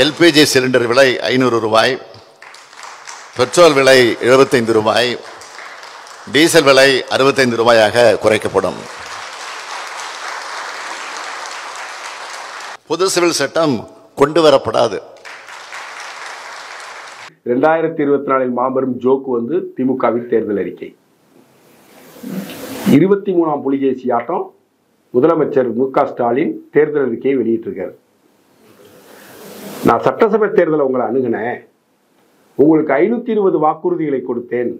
LPG cylinder விலை 500 ரூபாய், petrol விலை 75 ரூபாய், டீசல் விலை 65 ரூபாயாக குறைக்கப்படும். பொது சிவில் சட்டம் கொண்டு வரப்படாது. 2024 மாபெரும் ஜோக்கு வந்து திமுகவின் தேர்தல் அறிக்கை. 23ஆம் புலிகேசி ஆட்டம் முதலமைச்சர் மு.க. ஸ்டாலின் தேர்தல் அறிக்கையை வெளியிட்டிருக்காரு. நான் சட்டசபை தேர்தலை உங்களை அணுகினேன், உங்களுக்கு 520 வாக்குறுதிகளை கொடுத்தேன்.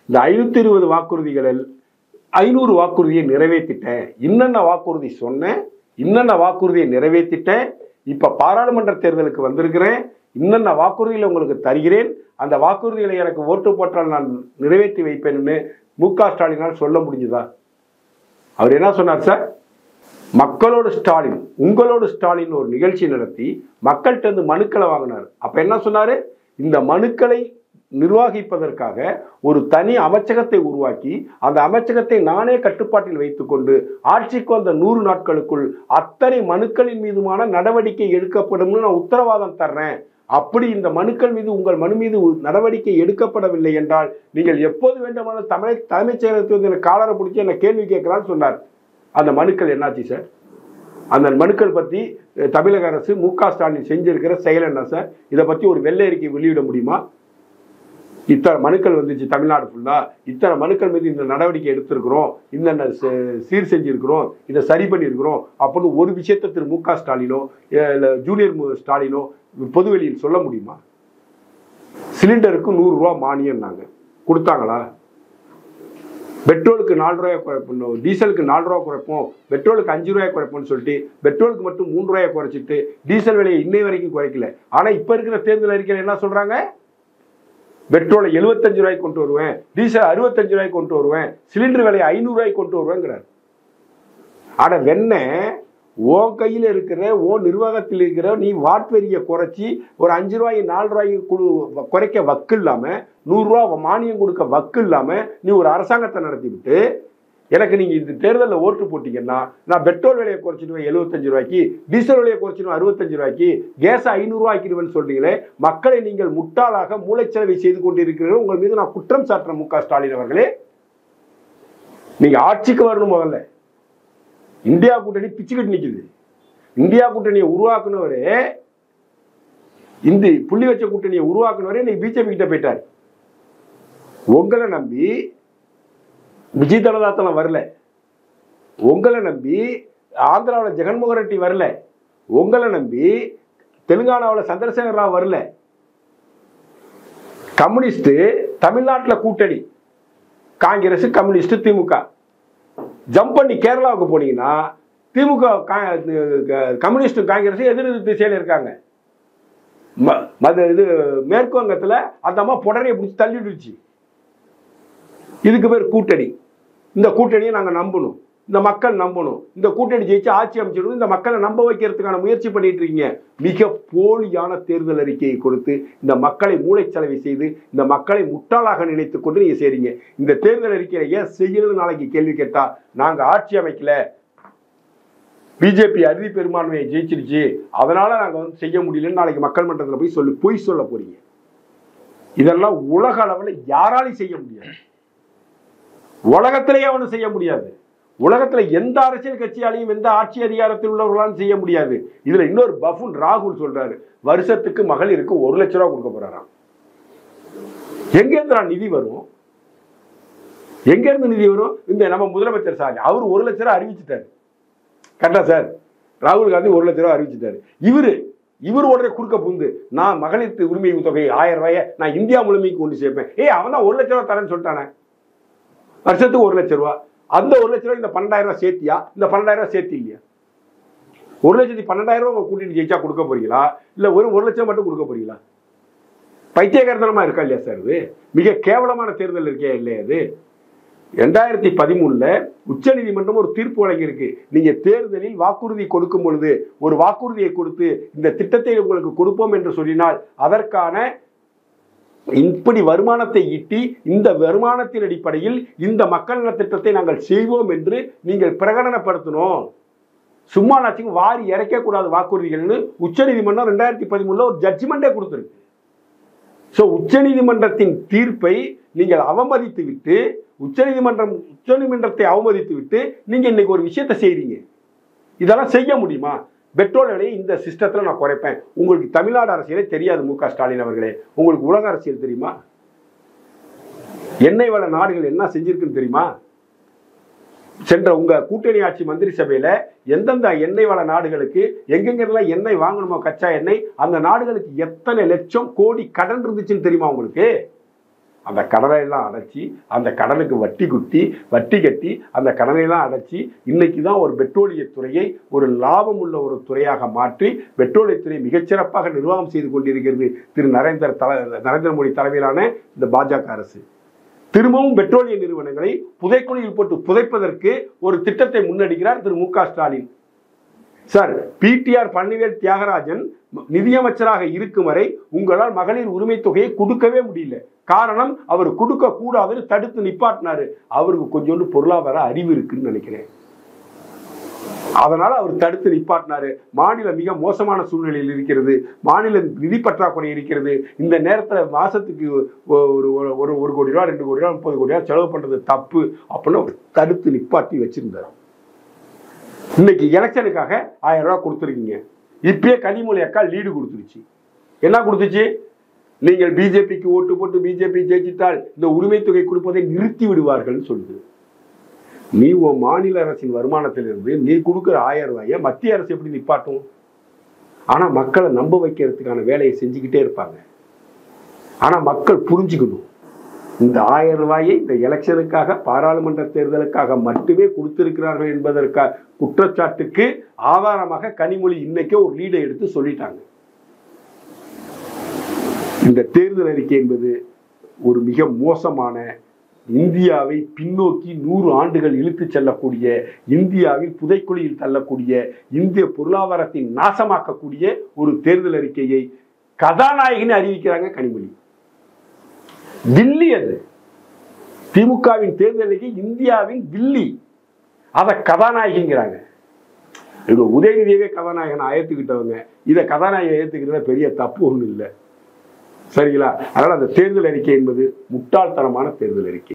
இந்த 520 வாக்குறுதிகளில் 500 வாக்குறுதியை நிறைவேற்றிட்டேன். இன்னென்ன வாக்குறுதி சொன்னேன், இன்னென்ன வாக்குறுதியை நிறைவேற்றிட்டேன். இப்ப பாராளுமன்ற தேர்தலுக்கு வந்திருக்கிறேன், இன்னென்ன வாக்குறுதிகளை உங்களுக்கு தருகிறேன், அந்த வாக்குறுதிகளை எனக்கு ஓட்டு போட்டால் நான் நிறைவேற்றி வைப்பேன்னு மு.க. ஸ்டாலினால் சொல்ல முடிஞ்சுதா? அவர் என்ன சொன்னார் சார்? மக்களோடு ஸ்டாலின், உங்களோடு ஸ்டாலின் ஒரு நிகழ்ச்சி நடத்தி மக்கள்கிட்ட இருந்து மனுக்களை வாங்கினார். அப்ப என்ன சொன்னாரு? இந்த மனுக்களை நிர்வகிப்பதற்காக ஒரு தனி அமைச்சகத்தை உருவாக்கி அந்த அமைச்சகத்தை நானே கட்டுப்பாட்டில் வைத்துக்கொண்டு ஆட்சிக்கு வந்த 100 நாட்களுக்குள் அத்தனை மனுக்களின் மீதுமான நடவடிக்கை எடுக்கப்படும் நான் உத்தரவாதம் தர்றேன். அப்படி இந்த மனுக்கள் மீது உங்கள் மனு மீது நடவடிக்கை எடுக்கப்படவில்லை என்றால் நீங்கள் எப்போது வேண்டுமானாலும் தலைமைச் செயலகத்தில் வந்து காலரை பிடிச்சி என்ன கேள்வி கேட்கலான்னு சொன்னார். அந்த மனுக்கள் என்னாச்சு சார்? அந்த மனுக்கள் பற்றி தமிழக அரசு மு.க. ஸ்டாலின் செஞ்சிருக்கிற செயல் என்ன சார்? இதை பற்றி ஒரு வெள்ளை அறிக்கை வெளியிட முடியுமா? இத்தனை மனுக்கள் வந்துச்சு தமிழ்நாடு ஃபுல்லா, இத்தனை மனுக்கள் மீது இந்த நடவடிக்கை எடுத்திருக்கிறோம், இந்த சீர் செஞ்சிருக்கிறோம், இதை சரி பண்ணியிருக்கிறோம் அப்படின்னு ஒரு விஷயத்தை திரு மு.க. ஸ்டாலினோ ஜூனியர் ஸ்டாலினோ பொதுவெளியில் சொல்ல முடியுமா? சிலிண்டருக்கு 100 ரூபா மானியம் நாங்க கொடுத்தாங்களா? பெட்ரோலுக்கு 4 ரூபாய் குறைப்போம், டீசலுக்கு 4 ரூபா குறைப்போம், பெட்ரோலுக்கு 5 ரூபாய் குறைப்போம்னு சொல்லிட்டு பெட்ரோலுக்கு மட்டும் 3 ரூபாயை குறைச்சிட்டு டீசல் விலையை இன்னை வரைக்கும் குறைக்கல. ஆனா இப்ப இருக்கிற தேர்தல் அறிக்கையில் என்ன சொல்றாங்க? பெட்ரோலை 75 ரூபாய்க்கு கொண்டு வருவேன், டீசல் 65 ரூபாய்க்கு கொண்டு வருவேன், சிலிண்டர் விலையை 500 ரூபாய்க்கு கொண்டு வருவேங்கிறார். ஆனா வெண்ண ஓ கையில் இருக்கிற ஓ நிர்வாகத்தில் இருக்கிற நீ வாட் வரியை குறைச்சி ஒரு 5 ரூபாய் 4 ரூபாய்க்கு குறைக்க வக்கு இல்லாம 100 ரூபா மானியம் கொடுக்க வக்கு இல்லாம நீ ஒரு அரசாங்கத்தை நடத்தி விட்டு எனக்கு நீங்க இந்த தேர்தலில் ஓட்டு போட்டீங்கன்னா நான் பெட்ரோல் விலையை குறைச்சிடுவேன் 75 ரூபாய்க்கு, டீசல் விலையை குறைச்சிடுவேன் 65 ரூபாய்க்கு, கேஸ் 500 ரூபாய்க்குன்னு சொல்றீங்களே, மக்களை நீங்கள் முட்டாளாக மூளைச்சலவை செய்து கொண்டிருக்கிறீர்கள். உங்கள் மீது நான் குற்றம் சாட்டுறேன் மு.க. ஸ்டாலின் அவர்களே. நீங்க ஆட்சிக்கு வரணும். முதல்ல இந்தியா கூட்டணி பிச்சுக்கிட்டு நிக்குது. இந்தியா கூட்டணியை உருவாக்குனவரே, இந்த புள்ளி வச்ச கூட்டணியை உருவாக்குனவரே இன்னைக்கு பிஜேபி கிட்ட போயிட்டார். உங்களை நம்பி விஜய் தலதாத்தனம் வரல, உங்களை நம்பி ஆந்திராவில் ஜெகன்மோகன் ரெட்டி வரல, உங்களை நம்பி தெலுங்கானாவில் சந்திரசேகர ராவ் வரல. கம்யூனிஸ்ட் தமிழ்நாட்டில் கூட்டணி காங்கிரஸ், கம்யூனிஸ்ட், திமுக. ஜம்ப் பண்ணி கேரளாவுக்கு போனீங்கன்னா திமுக கம்யூனிஸ்ட் காங்கிரஸ் எதிர் திசையில் இருக்காங்க. இது மேற்கு வங்கத்தில் அந்த அம்மா புடனையை பிடிச்சி தள்ளிடுச்சு. இதுக்கு பேர் கூட்டணி. இந்த கூட்டணியை நாங்கள் நம்பணும், இந்த மக்கள் நம்பணும், இந்த கூட்டணி ஜெயிச்சு ஆட்சி அமைச்சிடணும், இந்த மக்களை நம்ப வைக்கிறதுக்கான முயற்சி பண்ணிட்டு இருக்கீங்க. மிக போலியான தேர்தல் அறிக்கையை கொடுத்து இந்த மக்களை மூளைச்சலவை செய்து இந்த மக்களை முட்டாளாக நினைத்துக் கொண்டு நீங்க செய்றீங்க. இந்த தேர்தல் அறிக்கையை ஏன் செய்யறது நாளைக்கு கேள்வி கேட்டா, நாங்க ஆட்சி அமைக்கல, பிஜேபி அறுதி பெரும்பான்மையை ஜெயிச்சிருச்சு, அதனால நாங்க வந்து செய்ய முடியலன்னு நாளைக்கு மக்கள் மன்றத்தில் போய் பொய் சொல்ல போறீங்க. இதெல்லாம் உலக அளவில் யாராலையும் செய்ய முடியாது, உலகத்திலேயே அவனு செய்ய முடியாது. உலகத்துல எந்த அரசியல் கட்சியாலையும் எந்த ஆட்சி அதிகாரத்தில் உள்ளவர்களாலும் செய்ய முடியாது. இதுல இன்னொரு பஃபூன் ராகுல் சொல்றாரு, வருஷத்துக்கு மகளிருக்கு 1 லட்சம் ரூபாய் கொடுக்க போறாராம். எங்க இருந்து நிதி வரும்? எங்க இருந்து நிதி வரும்? இந்த நம்ம முதலமைச்சர் சார் அவர் 1 லட்சம் ரூபாய் அறிவிச்சுட்டாரு. கரெக்டா சார்? ராகுல் காந்தி 1 லட்சம் ரூபாய் அறிவிச்சுட்டாரு. இவரு உடனே குறுக்க புந்து நான் மகளிர் உரிமை தொகை 1000 ரூபாயை நான் இந்தியா முழுமைக்கு கொண்டு சேர்ப்பேன். அவன் தான் 1 லட்சம் ரூபாய் தரேன்னு சொல்லிட்டானே, வருஷத்துக்கு 1 லட்சம் ரூபாய். அந்த 1 லட்சம் ரூபாய் இந்த 12,000 ரூபாய் சேர்த்தியா? இந்த 12,000 ரூபாய் சேர்த்து இல்லையா? 1,12,000 ரூபாய் கூட்டிட்டு ஜெயிச்சா கொடுக்க போறீங்களா, இல்ல ஒரு 1 லட்சம் மட்டும் கொடுக்க போறீங்களா? பைத்தியகாரத்தனமா இருக்கா இல்லையா சார்? இது மிக கேவலமான தேர்தல் இருக்கே இல்லையா? இது 2013 உச்ச நீதிமன்றம் ஒரு தீர்ப்பு வழங்கியிருக்கு. நீங்க தேர்தலில் வாக்குறுதி கொடுக்கும் பொழுது ஒரு வாக்குறுதியை கொடுத்து இந்த திட்டத்தை உங்களுக்கு கொடுப்போம் என்று சொல்லினால் அதற்கான இப்படி வருமானத்தை ஈட்டி இந்த வருமானத்தின் அடிப்படையில் இந்த மக்கள் நல திட்டத்தை நாங்கள் செய்வோம் என்று நீங்கள் பிரகடனப்படுத்தணும். சும்மானாச்சும் வாரி இறக்க கூடாது வாக்குறுதிகள்னு உச்சநீதிமன்றம் 2013 ஒரு ஜட்ஜ்மெண்டே கொடுத்துருக்கு. ஸோ உச்சநீதிமன்றத்தின் தீர்ப்பை நீங்கள் அவமதித்து விட்டு உச்சநீதிமன்றத்தை அவமதித்து விட்டு நீங்க இன்னைக்கு ஒரு விஷயத்தை செய்றீங்க. இதெல்லாம் செய்ய முடியுமா? பெட்ரோல் விலையை இந்த சிஸ்டத்தில் நான் குறைப்பேன். உங்களுக்கு தமிழ்நாடு அரசியலே தெரியாது மு க ஸ்டாலின் அவர்களே. உங்களுக்கு உலக அரசியல் தெரியுமா? எண்ணெய் வள நாடுகள் என்ன செஞ்சிருக்குன்னு தெரியுமா? சென்ற உங்க கூட்டணி ஆட்சி மந்திரி சபையில எந்தெந்த எண்ணெய் வள நாடுகளுக்கு எங்கெங்கெல்லாம் எண்ணெய் வாங்கணுமோ கச்சா எண்ணெய் அந்த நாடுகளுக்கு எத்தனை லட்சம் கோடி கடன் இருந்துச்சுன்னு தெரியுமா உங்களுக்கு? அந்த கடனை எல்லாம் அடைச்சி அந்த கடனுக்கு வட்டி கட்டி அந்த கடனை எல்லாம் அடைச்சி இன்னைக்கு தான் ஒரு பெட்ரோலியத்துறையை ஒரு லாபம் உள்ள ஒரு துறையாக மாற்றி பெட்ரோலியத்துறை மிகச்சிறப்பாக நிர்வாகம் செய்து கொண்டிருக்கிறது திரு நரேந்திர மோடி தலைமையிலான இந்த பாஜக அரசு. திரும்பவும் பெட்ரோலிய நிறுவனங்களை புதைக்குழியில் போட்டு புதைப்பதற்கு ஒரு திட்டத்தை முன்னெடுக்கிறார் திரு மு க ஸ்டாலின். சார், பிடிஆர் பழனிவேல் தியாகராஜன் நிதியமைச்சராக இருக்கும் வரை உங்களால் மகளிர் உரிமை தொகையை கொடுக்கவே முடியல. காரணம், அவர் கொடுக்க கூடாதுன்னு தடுத்து நிப்பாட்டினாரு. அவருக்கு கொஞ்சோண்டு பொருளாதார அறிவு இருக்குன்னு நினைக்கிறேன். அதனால அவர் தடுத்து நிப்பாட்டினாரு. மாநிலம் மிக மோசமான சூழ்நிலையில் இருக்கிறது, மாநில நிதி பற்றாக்குறை இருக்கிறது. இந்த நேரத்தில் மாசத்துக்கு ஒரு கோடி ரூபா 2 கோடி ரூபா 30 கோடி ரூபா செலவு பண்றது தப்பு அப்படின்னு தடுத்து நிப்பாட்டி வச்சிருந்தார். இன்னைக்கு எலெக்ஷனுக்காக 1000 ரூபாய் கொடுத்துருக்கீங்க. இப்பயே கனிமொழி அக்கா லீடு கொடுத்துருச்சு. என்ன கொடுத்துச்சு? நீங்கள் பிஜேபிக்கு ஓட்டு போட்டு பிஜேபி ஜெயிச்சிட்டால் இந்த உரிமை தொகை கொடுப்பதை நிறுத்தி விடுவார்கள் சொல்லுது. நீ உன் மாநில அரசின் வருமானத்திலிருந்து நீ கொடுக்குற 1000 ரூபாயை மத்திய அரசு எப்படி நிப்பாட்டும்? ஆனா மக்களை நம்ப வைக்கிறதுக்கான வேலையை செஞ்சுக்கிட்டே இருப்பாங்க. ஆனா மக்கள் புரிஞ்சுக்கணும், இந்த 1000 ரூபாயை இந்த எலெக்ஷனுக்காக பாராளுமன்ற தேர்தலுக்காக மட்டுமே கொடுத்திருக்கிறார்கள் என்பதற்காக குற்றச்சாட்டுக்கு ஆதாரமாக கனிமொழி இன்னைக்கே ஒரு லீடை எடுத்து சொல்லிட்டாங்க. இந்த தேர்தல் அறிக்கை என்பது ஒரு மிக மோசமான, இந்தியாவை பின்னோக்கி 100 ஆண்டுகள் இழுத்து செல்லக்கூடிய, இந்தியாவில் புதைக்குழியில் தள்ளக்கூடிய, இந்திய பொருளாதாரத்தை நாசமாக்கக்கூடிய ஒரு தேர்தல் அறிக்கையை கதாநாயகின்னு அறிவிக்கிறாங்க கனிமொழி. தில்லி அது திமுகவின் தேர்தல் அறிக்கை, இந்தியாவின் தில்லி, அதை கதாநாயகிங்கிறாங்க. உதயநிதியவே கதாநாயகனை ஏற்றுக்கிட்டவங்க இதை கதாநாயகனை ஏற்றுக்கிறத பெரிய தப்பு ஒன்றும் இல்லை. சரிங்களா? அதனால அந்த தேர்தல் அறிக்கை என்பது முட்டாள்தனமான தேர்தல் அறிக்கை.